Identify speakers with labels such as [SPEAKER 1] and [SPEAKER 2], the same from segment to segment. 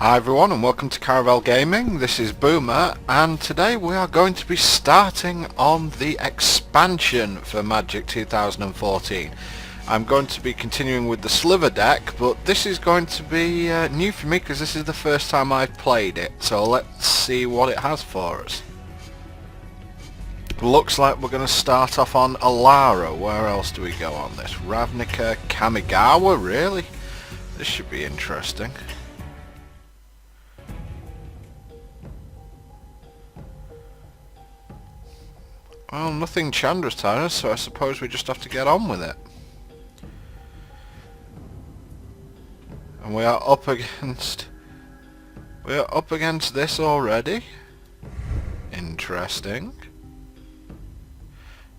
[SPEAKER 1] Hi everyone and welcome to Caravel Gaming. This is Boomer and today we are going to be starting on the expansion for Magic 2014. I'm going to be continuing with the Sliver deck, but this is going to be new for me because this is the first time I've played it, so let's see what it has for us. Looks like we're going to start off on Alara. Where else do we go on this? Ravnica, Kamigawa, really? This should be interesting. Well, nothing Chandra's telling us, so I suppose we just have to get on with it. And we are up against this already. Interesting.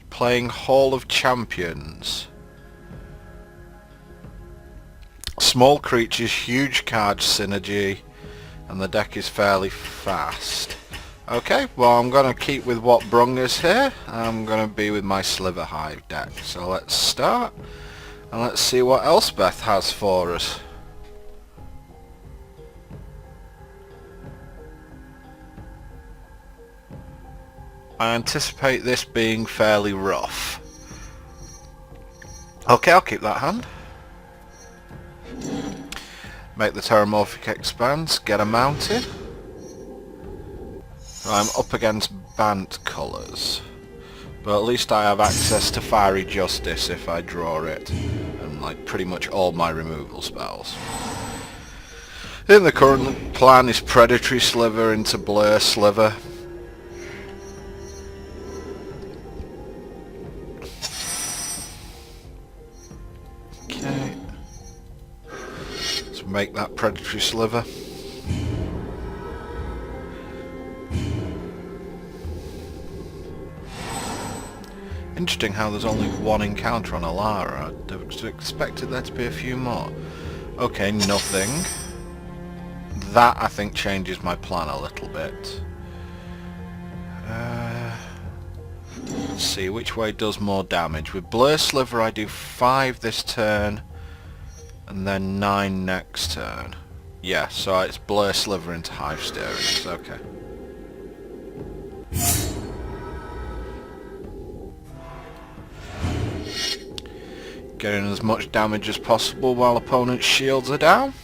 [SPEAKER 1] Playing Hall of Champions. Small creatures, huge card synergy, and the deck is fairly fast. Okay, well I'm going to keep with what brung us here. I'm going to be with my Sliver Hive deck. So let's start and let's see what Elspeth has for us. I anticipate this being fairly rough. Okay, I'll keep that hand. Make the Terramorphic Expanse, get a mounted. I'm up against Bant colours, but at least I have access to Fiery Justice if I draw it, and like pretty much all my removal spells. In the current plan is Predatory Sliver into Blur Sliver. Okay, let's make that Predatory Sliver. Interesting how there's only one encounter on Alara. I'd have expected there to be a few more. Okay, nothing. That I think changes my plan a little bit. Let's see, which way does more damage? With Blur Sliver I do 5 this turn and then 9 next turn. Yeah, so it's Blur Sliver into Hive Steerings, okay. Getting as much damage as possible while opponent's shields are down.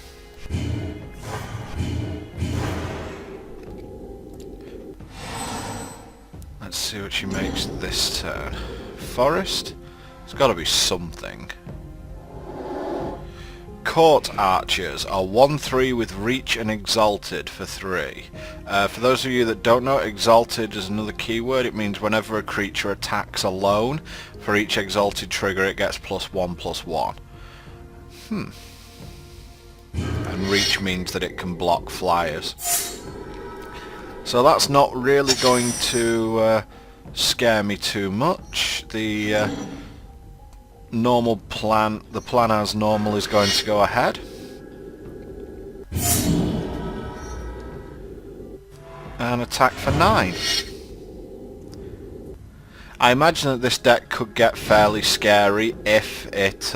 [SPEAKER 1] Let's see what she makes this turn. Forest? It's got to be something. Court Archers are 1/3 with Reach and Exalted for 3. For those of you that don't know, Exalted is another keyword. It means whenever a creature attacks alone, for each Exalted trigger it gets +1/+1. And Reach means that it can block flyers. So that's not really going to scare me too much. The normal plan, the plan as normal is going to go ahead. And attack for 9. I imagine that this deck could get fairly scary if it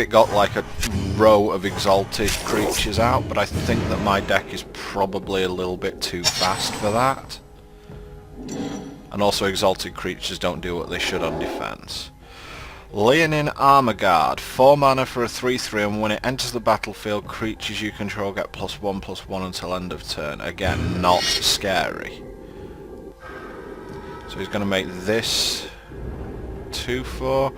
[SPEAKER 1] got like a row of exalted creatures out, but I think that my deck is probably a little bit too fast for that. And also exalted creatures don't do what they should on defense. Leonin Armor Guard, 4 mana for a 3/3, and when it enters the battlefield, creatures you control get +1/+1 until end of turn. Again, not scary. So he's going to make this 2/4.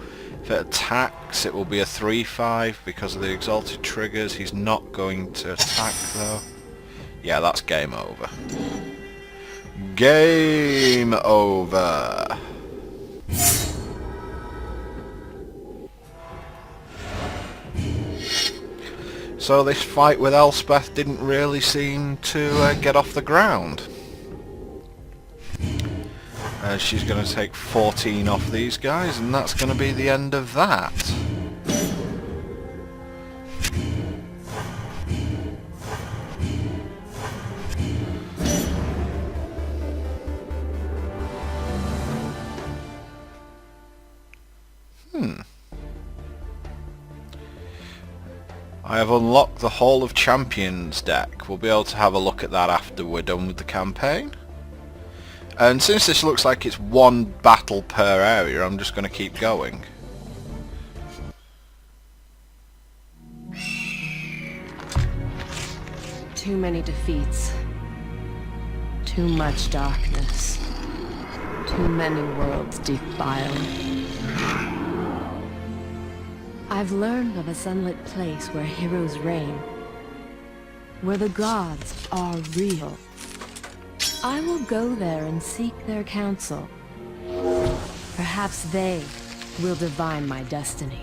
[SPEAKER 1] If it attacks, it will be a 3/5 because of the exalted triggers. He's not going to attack though. Yeah, that's game over. Game over. So this fight with Elspeth didn't really seem to get off the ground. She's going to take 14 off these guys, and that's going to be the end of that. I have unlocked the Hall of Champions deck. We'll be able to have a look at that after we're done with the campaign. And since this looks like it's one battle per area, I'm just going to keep going.
[SPEAKER 2] Too many defeats. Too much darkness. Too many worlds defiled. I've learned of a sunlit place where heroes reign. Where the gods are real. I will go there and seek their counsel. Perhaps they will divine my destiny.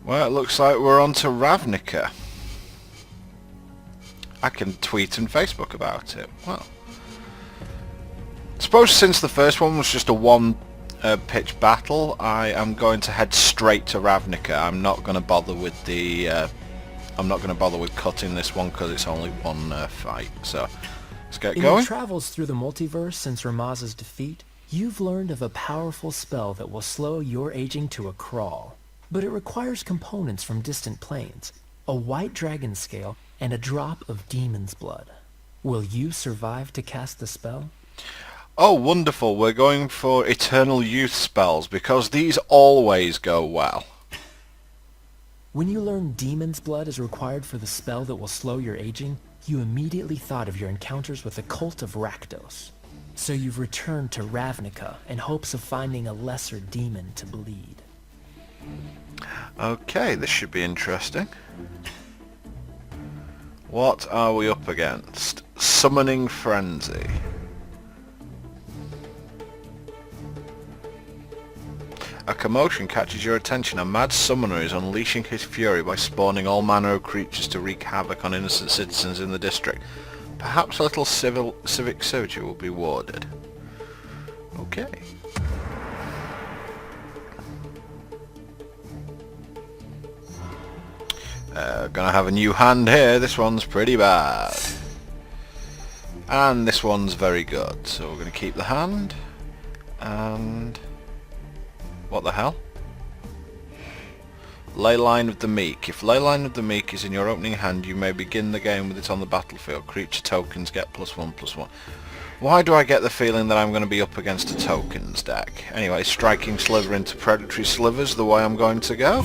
[SPEAKER 1] Well, it looks like we're on to Ravnica. I can tweet and Facebook about it. Well, I suppose since the first one was just a one pitch battle, I am going to head straight to Ravnica. I'm not going to bother with the cutting this one because it's only one fight. So let's get going.
[SPEAKER 3] In your travels through the multiverse since Ramaz's defeat, you've learned of a powerful spell that will slow your aging to a crawl. But it requires components from distant planes, a white dragon scale, and a drop of demon's blood. Will you survive to cast the spell?
[SPEAKER 1] Oh, wonderful. We're going for Eternal Youth spells, because these always go well.
[SPEAKER 3] When you learn demon's blood is required for the spell that will slow your aging, you immediately thought of your encounters with the cult of Rakdos. So you've returned to Ravnica in hopes of finding a lesser demon to bleed.
[SPEAKER 1] Okay, this should be interesting. What are we up against? Summoning Frenzy. A commotion catches your attention. A mad summoner is unleashing his fury by spawning all manner of creatures to wreak havoc on innocent citizens in the district. Perhaps a little civic servitude will be awarded. Okay. Gonna have a new hand here. This one's pretty bad. And this one's very good. So we're gonna keep the hand. And... what the hell? Leyline of the Meek. If Leyline of the Meek is in your opening hand, you may begin the game with it on the battlefield. Creature tokens get +1/+1. Why do I get the feeling that I'm going to be up against a tokens deck? Anyway, striking sliver into predatory slivers the way I'm going to go.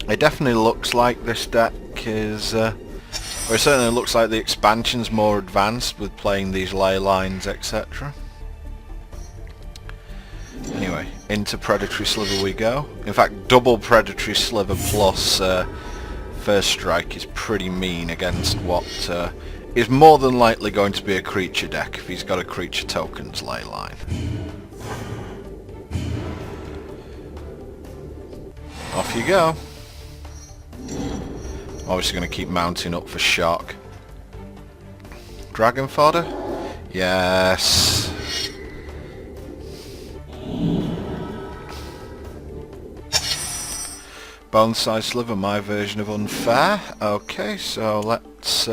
[SPEAKER 1] It definitely looks like this deck is... or it certainly looks like the expansion's more advanced with playing these ley lines, etc. Anyway, into Predatory Sliver we go. In fact, double Predatory Sliver plus First Strike is pretty mean against what is more than likely going to be a creature deck if he's got a creature tokens ley line. Off you go. Obviously going to keep mounting up for shock. Dragon fodder? Yes. Bone size sliver, my version of unfair. Okay, so let's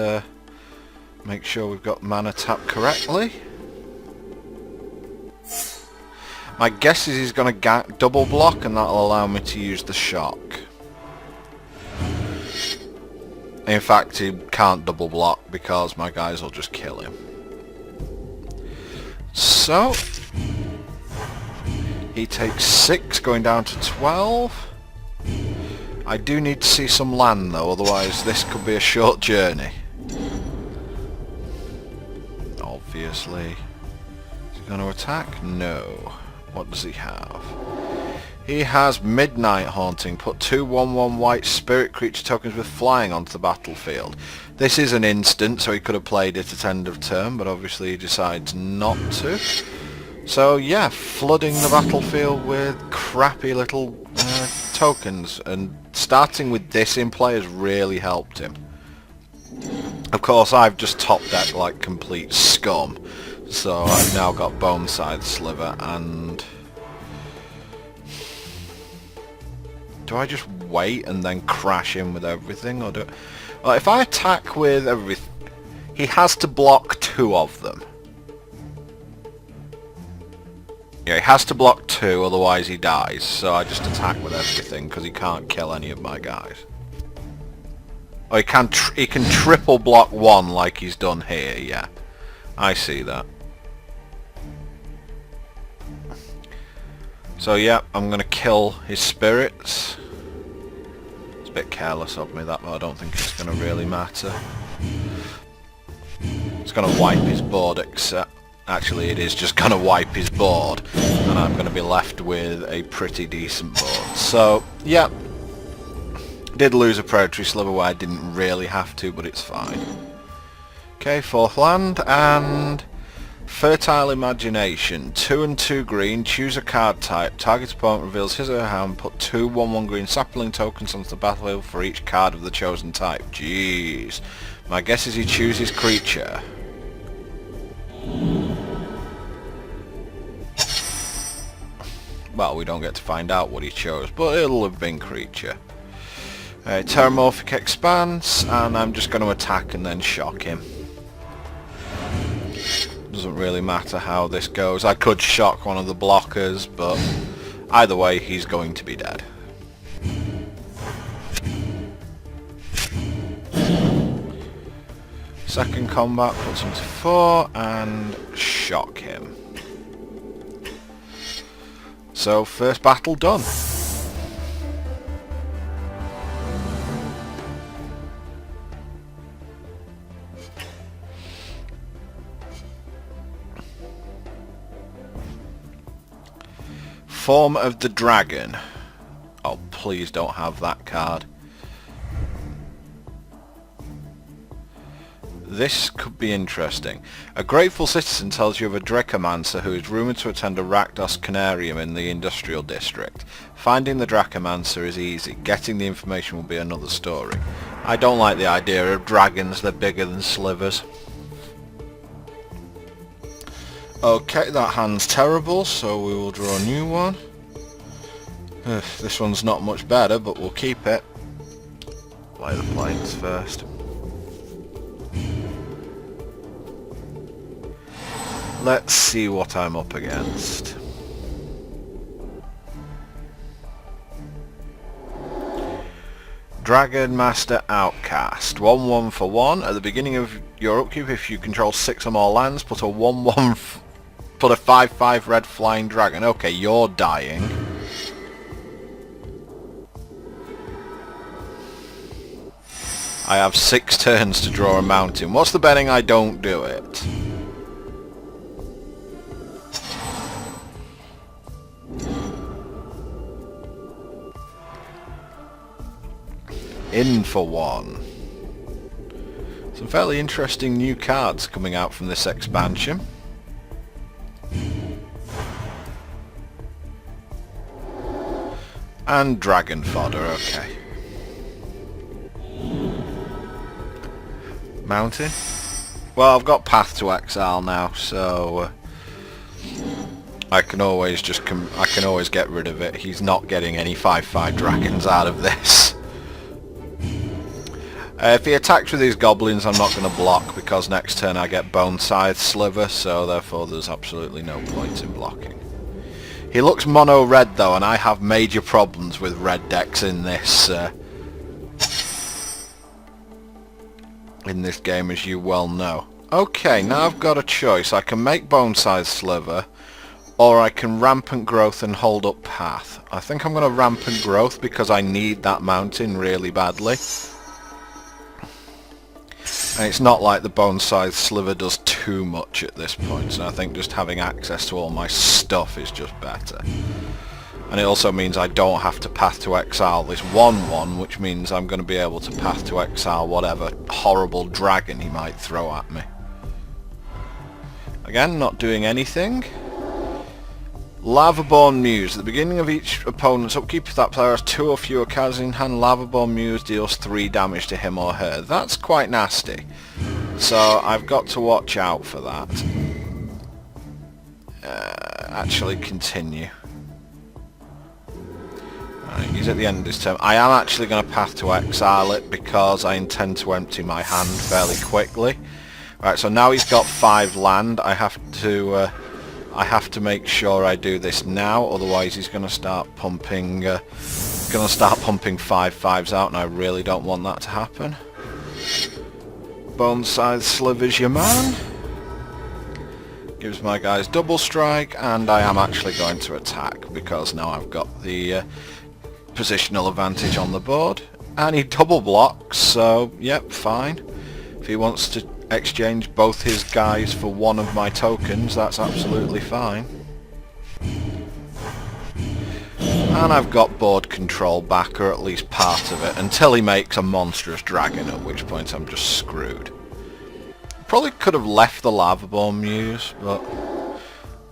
[SPEAKER 1] make sure we've got mana tapped correctly. My guess is he's going to double block and that'll allow me to use the shock. In fact, he can't double block because my guys will just kill him. So, he takes 6, going down to 12. I do need to see some land though, otherwise this could be a short journey. Obviously. Is he going to attack? No. What does he have? He has Midnight Haunting. Put 2 1/1 white spirit creature tokens with flying onto the battlefield. This is an instant, so he could have played it at end of turn, but obviously he decides not to. So yeah, flooding the battlefield with crappy little tokens, and starting with this in play has really helped him. Of course, I've just top decked like complete scum, so I've now got Bone Side Sliver and... do I just wait and then crash in with everything, or do it? Well, if I attack with everything, he has to block 2 of them. Yeah, he has to block 2, otherwise he dies. So I just attack with everything because he can't kill any of my guys. Or he can triple block 1 like he's done here. Yeah, I see that. So yeah, I'm gonna kill his spirits. It's a bit careless of me that, but I don't think it's gonna really matter. It's gonna wipe his board, except actually it is just gonna wipe his board, and I'm gonna be left with a pretty decent board. So yeah, did lose a predatory sliver where I didn't really have to, but it's fine. Okay, 4th land, and Fertile Imagination. 2 and 2 green, choose a card type. Target opponent reveals his or her hand, put 2 1/1 green sapling tokens onto the battlefield for each card of the chosen type. Jeez. My guess is he chooses creature. Well, we don't get to find out what he chose, but it'll have been creature. Terramorphic Expanse, and I'm just going to attack and then shock him. Doesn't really matter how this goes. I could shock one of the blockers, but either way he's going to be dead. Second combat puts him to 4 and shock him. So first battle done. Form of the Dragon. Oh, please don't have that card. This could be interesting. A grateful citizen tells you of a Dracomancer who is rumoured to attend a Rakdos Canarium in the Industrial District. Finding the Dracomancer is easy. Getting the information will be another story. I don't like the idea of dragons. They're bigger than slivers. Okay, that hand's terrible, so we will draw a new one. This one's not much better, but we'll keep it. Play the planes first. Let's see what I'm up against. Dragon Master Outcast. 1/1 for 1. At the beginning of your upkeep, if you control 6 or more lands, put a 1/1 put a 5/5 red flying dragon. Okay, you're dying. I have 6 turns to draw a mountain. What's the betting I don't do it? In for 1. Some fairly interesting new cards coming out from this expansion. And dragon fodder, okay. Mountain? Well, I've got Path to Exile now, so I can always get rid of it. He's not getting any 5/5 dragons out of this. If he attacks with these goblins, I'm not going to block because next turn I get Bone Scythe Sliver, so therefore there's absolutely no point in blocking. He looks mono red though, and I have major problems with red decks in this game, as you well know. Okay, now I've got a choice. I can make Bone Scythe Sliver, or I can Rampant Growth and hold up Path. I think I'm going to Rampant Growth because I need that mountain really badly. And it's not like the Bone Scythe Sliver does too much at this point, so I think just having access to all my stuff is just better. And it also means I don't have to Path to Exile this 1/1, which means I'm going to be able to Path to Exile whatever horrible dragon he might throw at me. Again, not doing anything. Lavaborn Muse. At the beginning of each opponent's upkeep, if that player has 2 or fewer cards in hand, Lavaborn Muse deals 3 damage to him or her. That's quite nasty. So I've got to watch out for that. Actually continue. Right, he's at the end of his turn. I am actually going to Path to Exile it because I intend to empty my hand fairly quickly. Right, so now he's got 5 land. I have to make sure I do this now, otherwise he's going to start pumping 5/5s out, and I really don't want that to happen. Bone Scythe Sliver's your man. Gives my guys double strike, and I am actually going to attack because now I've got the positional advantage on the board. And he double blocks, so yep, fine. If he wants to exchange both his guys for one of my tokens, that's absolutely fine. And I've got board control back, or at least part of it, until he makes a monstrous dragon, at which point I'm just screwed. Probably could have left the Lavaborn Muse, but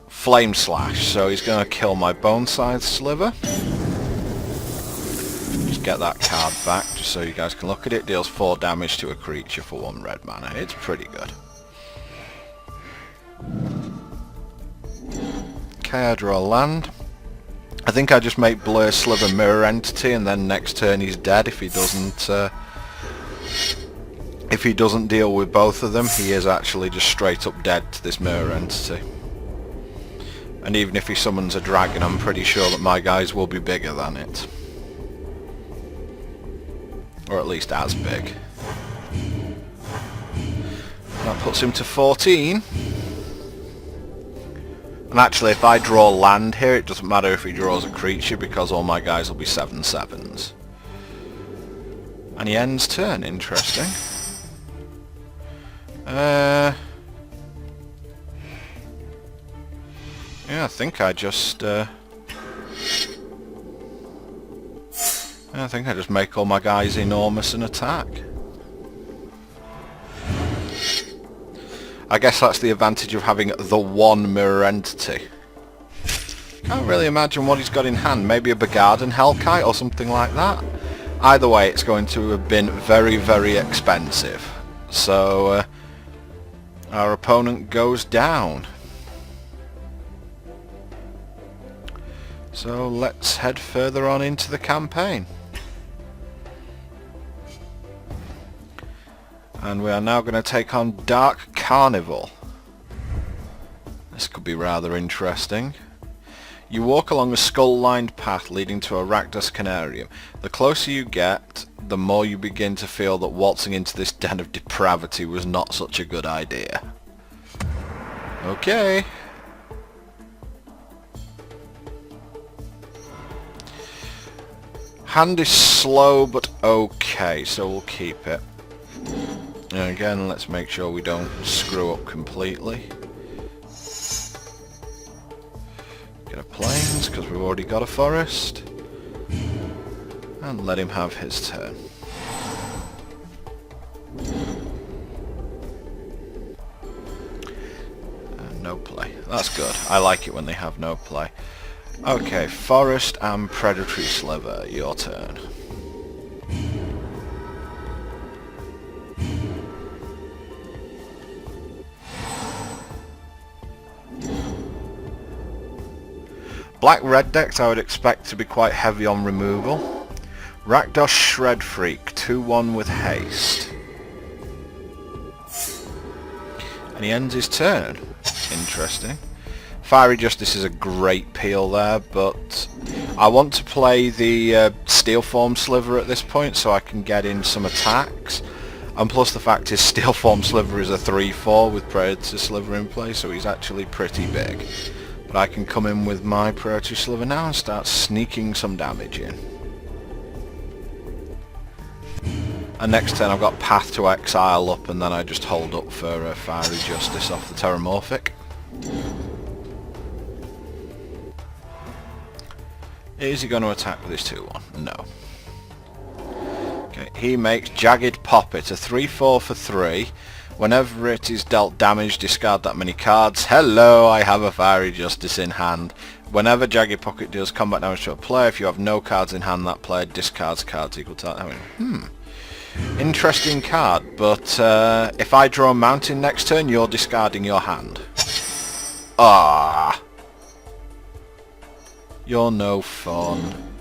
[SPEAKER 1] Flame Slash, so he's going to kill my Bone Scythe Sliver. Just get that card back, just so you guys can look at it. Deals 4 damage to a creature for 1 red mana. It's pretty good. Okay, I draw a land. I think I just make Blur Sliver Mirror Entity, and then next turn he's dead if he doesn't... if he doesn't deal with both of them, he is actually just straight up dead to this Mirror Entity. And even if he summons a dragon, I'm pretty sure that my guys will be bigger than it. Or at least as big. That puts him to 14. And actually, if I draw land here, it doesn't matter if he draws a creature, because all my guys will be 7/7s. And he ends turn, interesting. Yeah, I think I just make all my guys enormous and attack. I guess that's the advantage of having the one mirror entity. Can't really imagine what he's got in hand. Maybe a Begarden Hellkite or something like that. Either way, it's going to have been very, very expensive. So our opponent goes down. So let's head further on into the campaign. And we are now going to take on Dark Carnival. This could be rather interesting. You walk along a skull-lined path leading to a Rakdos Canarium. The closer you get, the more you begin to feel that waltzing into this den of depravity was not such a good idea. Okay. Hand is slow but okay, so we'll keep it. And again, let's make sure we don't screw up completely. Get a plains, because we've already got a forest. And let him have his turn. No play. That's good. I like it when they have no play. Okay, Forest and Predatory Sliver, your turn. Black-red decks I would expect to be quite heavy on removal. Rakdos Shred Freak, 2/1 with haste. And he ends his turn. Interesting. Fiery Justice is a great peel there, but I want to play the Steel Form Sliver at this point so I can get in some attacks. And plus the fact is Steel Form Sliver is a 3/4 with Predator Sliver in play, so he's actually pretty big. But I can come in with my Predator Sliver now and start sneaking some damage in. And next turn I've got Path to Exile up, and then I just hold up for Fiery Justice off the Terramorphic. Is he going to attack with his 2/1? No. Okay, he makes Jagged Poppet, a 3/4 for 3. Whenever it is dealt damage, discard that many cards. Hello, I have a Fiery Justice in hand. Whenever Jagged Pocket deals combat damage to a player, if you have no cards in hand, that player discards cards equal to that. Interesting card, but if I draw a mountain next turn, you're discarding your hand. Ah, you're no fun.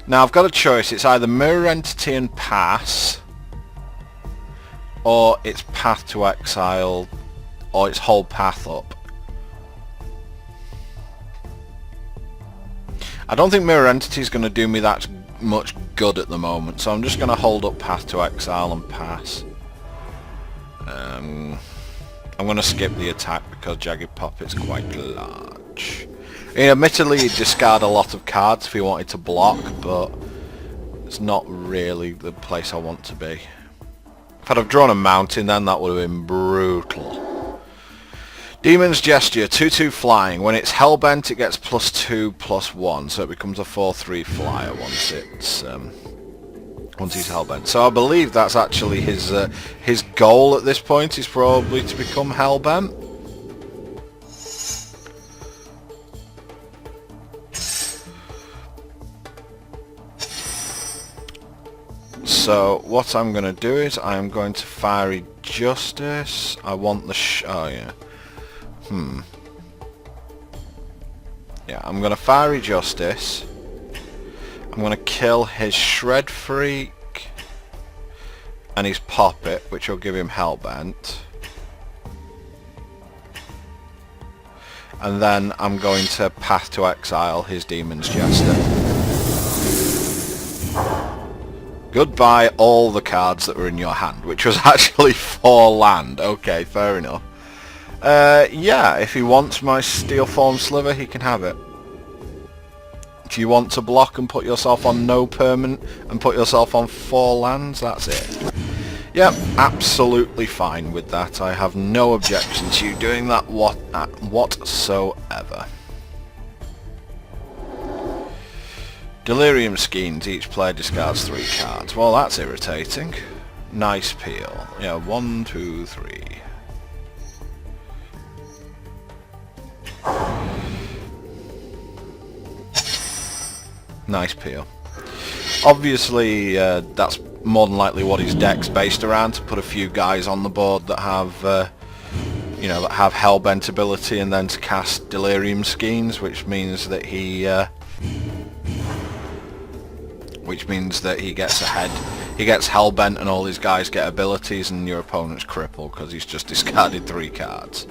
[SPEAKER 1] Now I've got a choice. It's either Mirror Entity and pass, or it's Path to Exile, or it's whole path up. I don't think Mirror Entity is going to do me that much good at the moment, so I'm just going to hold up Path to Exile and pass. I'm going to skip the attack because Jagged Puppet's quite large. Admittedly, he'd discard a lot of cards if he wanted to block, but it's not really the place I want to be. If I'd have drawn a mountain, then that would have been brutal. Demon's Gesture, 2/2 flying. When it's Hellbent, it gets +2/+1, so it becomes a 4/3 flyer once he's Hellbent. So I believe that's actually his goal at this point, is probably to become Hellbent. So what I'm going to do is I'm going to Fiery Justice. I want the oh yeah. Yeah, I'm going to Fiery Justice. I'm going to kill his Shred Freak and his Puppet, which will give him Hellbent. And then I'm going to Path to Exile his Demon's Jester. Goodbye all the cards that were in your hand, which was actually 4 land. Okay, fair enough. Yeah, if he wants my Steel Form Sliver, he can have it. If you want to block and put yourself on no permanent and put yourself on 4 lands, that's it. Yep, absolutely fine with that. I have no objection to you doing that whatsoever. Delirium Schemes, each player discards 3 cards. Well, that's irritating. Nice peel. Yeah, 1, 2, 3. Nice peel. Obviously, that's more than likely what his deck's based around, to put a few guys on the board that have, you know, that have Hellbent ability, and then to cast Delirium Schemes, which means that he gets ahead. He gets Hellbent and all his guys get abilities, and your opponent's crippled because he's just discarded 3 cards.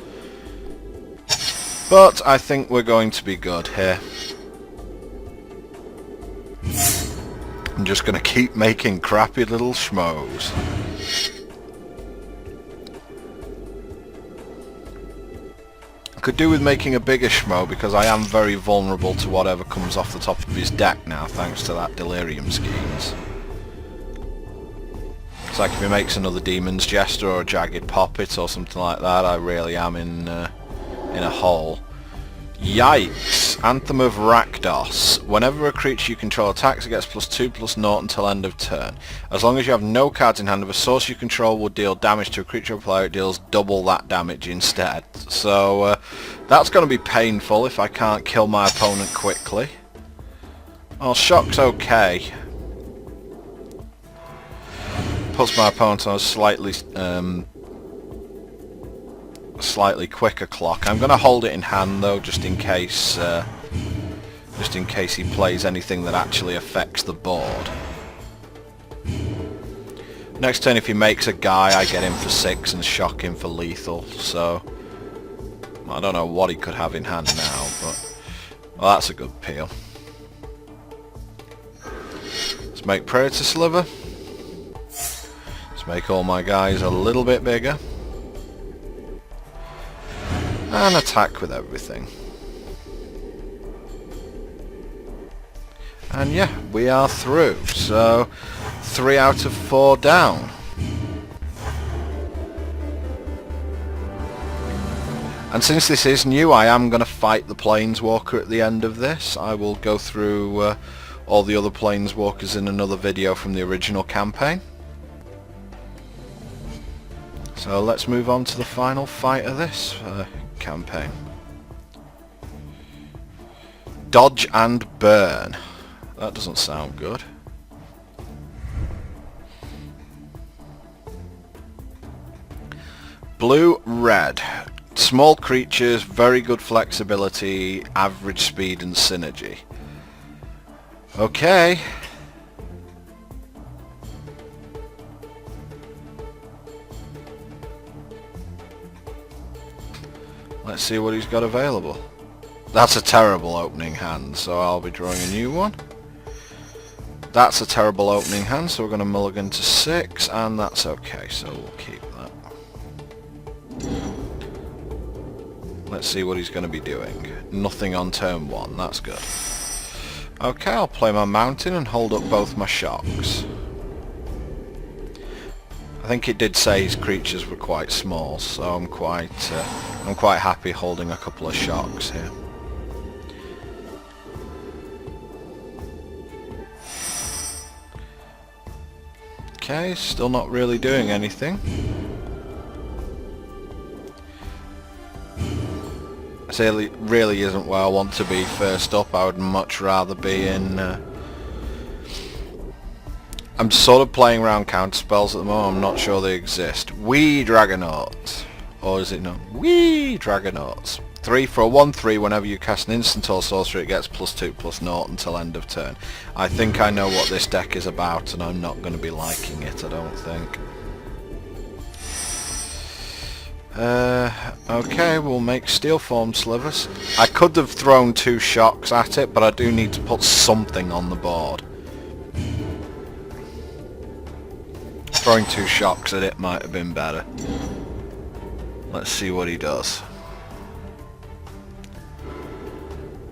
[SPEAKER 1] But I think we're going to be good here. I'm just going to keep making crappy little schmoes. I could do with making a bigger schmo, because I am very vulnerable to whatever comes off the top of his deck now, thanks to that Delirium Schemes. It's like if he makes another Demon's Jester or a Jagged Puppet or something like that, I really am in a hole. Yikes! Anthem of Rakdos. Whenever a creature you control attacks, it gets +2/+0 until end of turn. As long as you have no cards in hand, if a source you control will deal damage to a creature or player, it deals double that damage instead. So that's going to be painful if I can't kill my opponent quickly. Well, Shock's okay. Puts my opponent on a slightly quicker clock. I'm going to hold it in hand though, just in case he plays anything that actually affects the board. Next turn, if he makes a guy, I get him for 6 and shock him for lethal. So I don't know what he could have in hand now, but well, that's a good peel. Let's make Predator Sliver. Let's make all my guys a little bit bigger. And attack with everything. And yeah, we are through. So 3 out of 4 down. And since this is new, I am going to fight the Planeswalker at the end of this. I will go through all the other Planeswalkers in another video from the original campaign. So let's move on to the final fight of this campaign. Dodge and Burn. That doesn't sound good. Blue, red. Small creatures, very good flexibility, average speed and synergy. Okay. Let's see what he's got available. That's a terrible opening hand, so I'll be drawing a new one. That's a terrible opening hand, so we're going to mulligan to 6, and that's okay, so we'll keep that. Let's see what he's going to be doing. Nothing on turn 1, that's good. Okay, I'll play my mountain and hold up both my shocks. I think it did say his creatures were quite small, so I'm quite happy holding a couple of shocks here. Okay, still not really doing anything. It really isn't where I want to be first up. I would much rather be in... I'm sort of playing around counterspells at the moment. I'm not sure they exist. Wee Dragonauts. Or is it not? Wee Dragonauts. 3 for a 1/3. Whenever you cast an instant or sorcery, it gets +2/+0 until end of turn. I think I know what this deck is about, and I'm not going to be liking it, I don't think. Okay, we'll make steel form slivers. I could have thrown 2 shocks at it, but I do need to put something on the board. Throwing 2 shocks at it might have been better. Let's see what he does.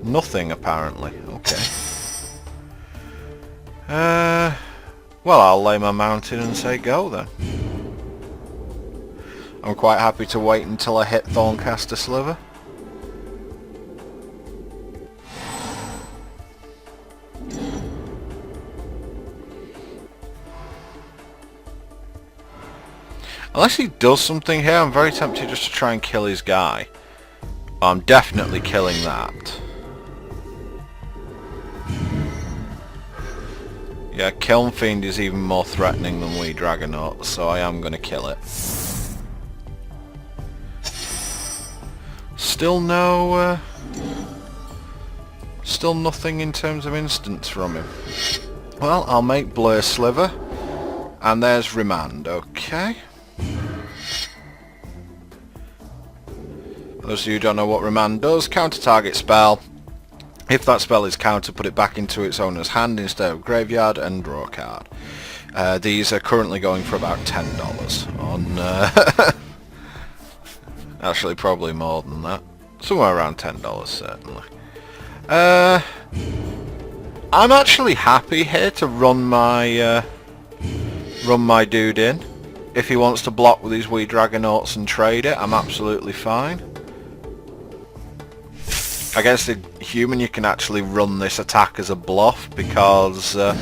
[SPEAKER 1] Nothing, apparently. Okay. Well, I'll lay my mountain and say go then. I'm quite happy to wait until I hit Thorncaster Sliver. Unless he does something here, I'm very tempted just to try and kill his guy. I'm definitely killing that. Yeah, Kiln Fiend is even more threatening than Wee Dragonaut, so I am going to kill it. Still no... still nothing in terms of instants from him. Well, I'll make Blur Sliver. And there's Remand, okay. For those of you who don't know what Remand does, counter target spell. If that spell is countered, put it back into its owner's hand instead of graveyard and draw a card. These are currently going for about $10 on... actually, probably more than that. Somewhere around $10, certainly. I'm actually happy here to run my dude in. If he wants to block with his Wee Dragonauts and trade it, I'm absolutely fine. Against a human, you can actually run this attack as a bluff, because a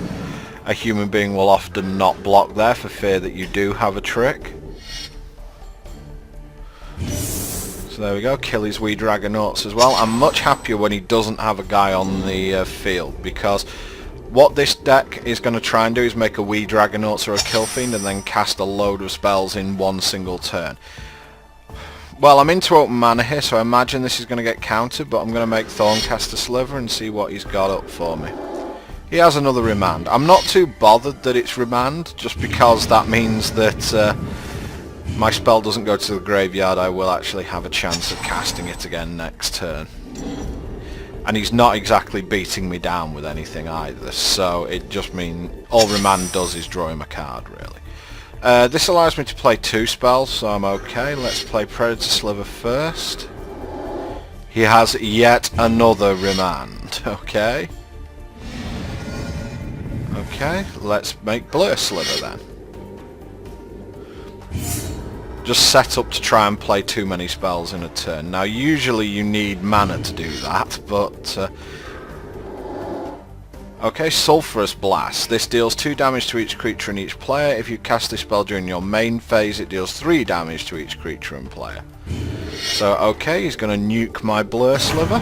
[SPEAKER 1] human being will often not block there for fear that you do have a trick. So there we go, kill his Wee Dragonauts as well. I'm much happier when he doesn't have a guy on the field, because what this deck is going to try and do is make a Wee Dragonauts or a Kill Fiend and then cast a load of spells in one single turn. Well, I'm into open mana here, so I imagine this is going to get countered, but I'm going to make Thorncaster Sliver and see what he's got up for me. He has another Remand. I'm not too bothered that it's Remand, just because that means that my spell doesn't go to the graveyard. I will actually have a chance of casting it again next turn. And he's not exactly beating me down with anything either, so it just means all Remand does is draw him a card, really. This allows me to play 2 spells, so I'm okay. Let's play Predator Sliver first. He has yet another Remand, okay. Okay, let's make Blur Sliver then. Just set up to try and play too many spells in a turn. Now usually you need mana to do that, but... okay, Sulphurous Blast. This deals 2 damage to each creature and each player. If you cast this spell during your main phase, it deals 3 damage to each creature and player. So, okay, he's going to nuke my Blur Sliver.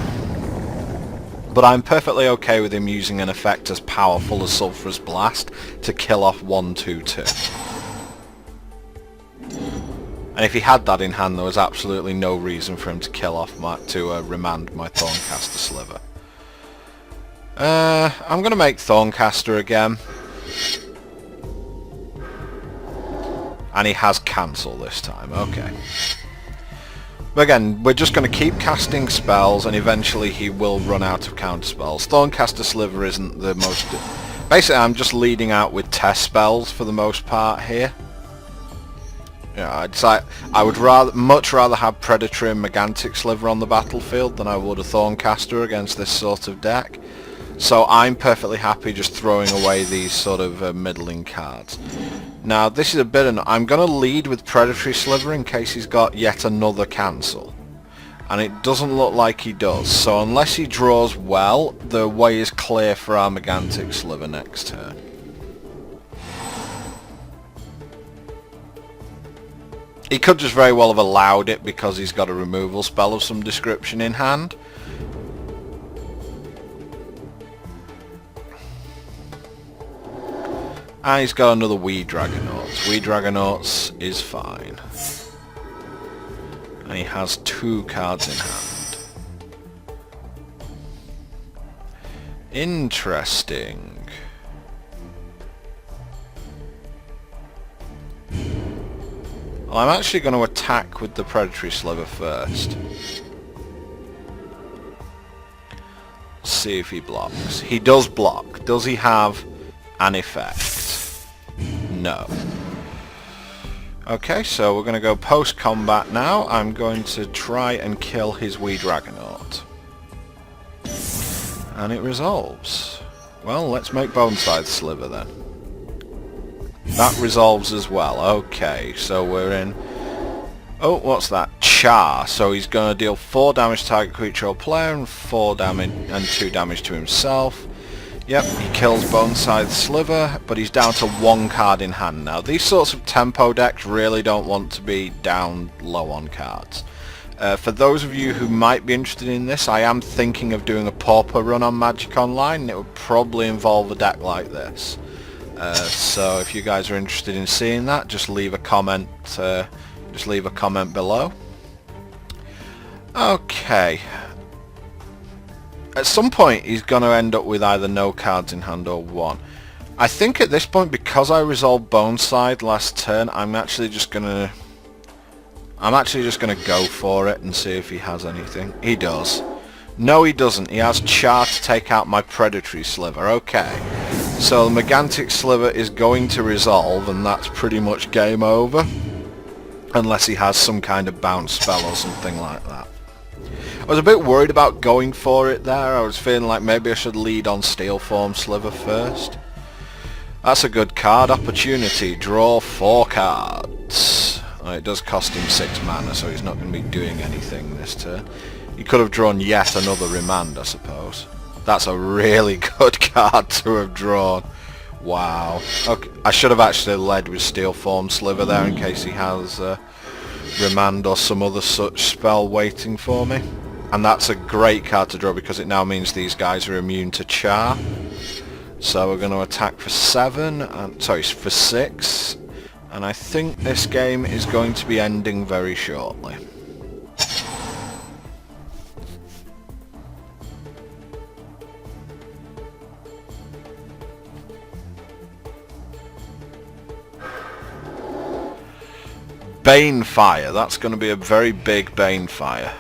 [SPEAKER 1] But I'm perfectly okay with him using an effect as powerful as Sulphurous Blast to kill off 1/2/2. And if he had that in hand, there was absolutely no reason for him to remand my Thorncaster Sliver. I'm going to make Thorncaster again. And he has cancel this time, okay. But again, we're just going to keep casting spells, and eventually he will run out of counter spells. Thorncaster Sliver isn't the most... Basically, I'm just leading out with test spells for the most part here. Yeah, I would much rather have Predatory and Megantic Sliver on the battlefield than I would a Thorncaster against this sort of deck. So I'm perfectly happy just throwing away these sort of middling cards. Now this is a bit I'm going to lead with Predatory Sliver in case he's got yet another cancel. And it doesn't look like he does, so unless he draws well, the way is clear for our Megantic Sliver next turn. He could just very well have allowed it because he's got a removal spell of some description in hand. And he's got another Wee Dragonauts. Wee Dragonauts is fine. And he has 2 cards in hand. Interesting. Well, I'm actually going to attack with the Predatory Sliver first. See if he blocks. He does block. Does he have an effect? No. Okay, so we're going to go post-combat now. I'm going to try and kill his Wee Dragonaut. And it resolves. Well, let's make Bonescythe Sliver then. That resolves as well. Okay, so we're in... Oh, what's that? Char. So he's going to deal 4 damage to target creature or player and 4 damage and 2 damage to himself. Yep, he kills Bonescythe Sliver, but he's down to 1 card in hand now. These sorts of tempo decks really don't want to be down low on cards. For those of you who might be interested in this, I am thinking of doing a Pauper run on Magic Online, and it would probably involve a deck like this. So if you guys are interested in seeing that, just leave a comment. Below. Okay. At some point he's going to end up with either no cards in hand or 1. I think at this point, because I resolved Bonescythe last turn, I'm actually just going to go for it and see if he has anything. He does. No, he doesn't. He has Char to take out my Predatory Sliver. Okay. So the Megantic Sliver is going to resolve, and that's pretty much game over. Unless he has some kind of bounce spell or something like that. I was a bit worried about going for it there. I was feeling like maybe I should lead on Steelform Sliver first. That's a good card. Opportunity. Draw 4 cards. Oh, it does cost him 6 mana, so he's not going to be doing anything this turn. He could have drawn yet another Remand, I suppose. That's a really good card to have drawn. Wow. Okay, I should have actually led with Steelform Sliver there in case he has Remand or some other such spell waiting for me. And that's a great card to draw because it now means these guys are immune to Char. So we're going to attack for for 6. And I think this game is going to be ending very shortly. Banefire, that's going to be a very big Banefire.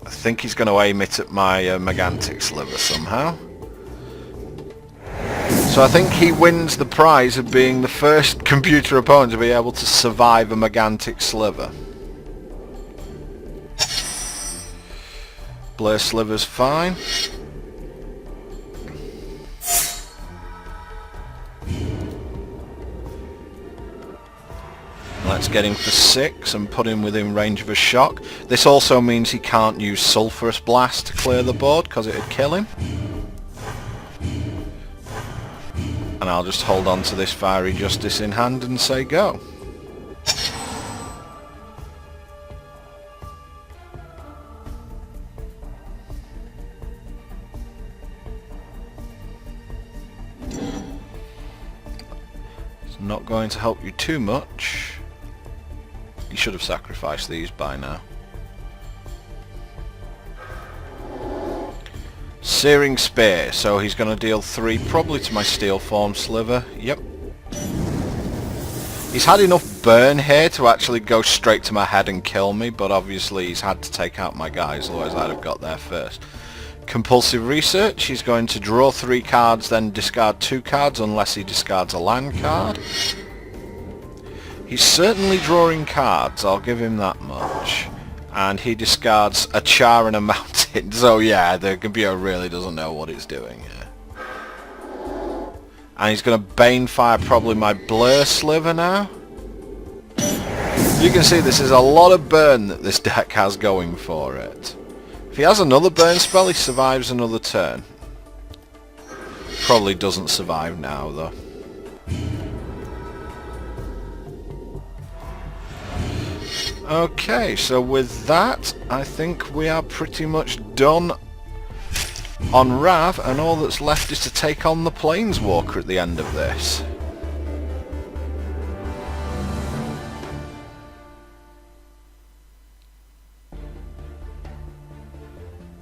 [SPEAKER 1] I think he's going to aim it at my Megantic Sliver somehow. So I think he wins the prize of being the first computer opponent to be able to survive a Megantic Sliver. Blair Sliver's fine. Let's get him for 6 and put him within range of a shock. This also means he can't use Sulphurous Blast to clear the board because it would kill him. And I'll just hold on to this Fiery Justice in hand and say go. It's not going to help you too much. You should have sacrificed these by now. Searing Spear, so he's going to deal 3 probably to my Steelform Sliver. Yep. He's had enough burn here to actually go straight to my head and kill me, but obviously he's had to take out my guys, otherwise I'd have got there first. Compulsive research, he's going to draw 3 cards, then discard 2 cards unless he discards a land card. He's certainly drawing cards, I'll give him that much. And he discards a char and a mountain, so yeah, the computer really doesn't know what it's doing here. And he's going to Banefire probably my Blur Sliver now. You can see this is a lot of burn that this deck has going for it. If he has another burn spell, he survives another turn. Probably doesn't survive now though. Okay, so with that, I think we are pretty much done on Rav, and all that's left is to take on the Planeswalker at the end of this.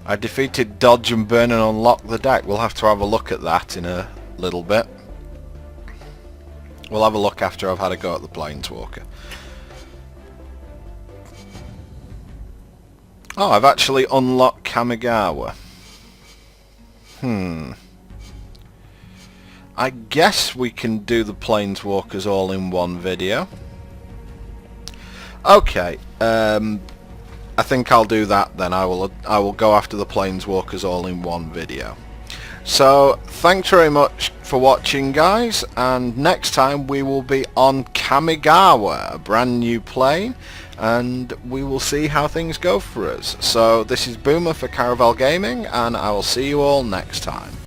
[SPEAKER 1] I defeated Dodge and Burn and unlocked the deck. We'll have to have a look at that in a little bit. We'll have a look after I've had a go at the Planeswalker. Oh, I've actually unlocked Kamigawa. I guess we can do the Planeswalkers all in one video. Okay, I think I'll do that then. I will go after the Planeswalkers all in one video. So, thanks very much for watching, guys, and next time we will be on Kamigawa, a brand new plane, and we will see how things go for us. So, this is Boomer for Caravel Gaming, and I will see you all next time.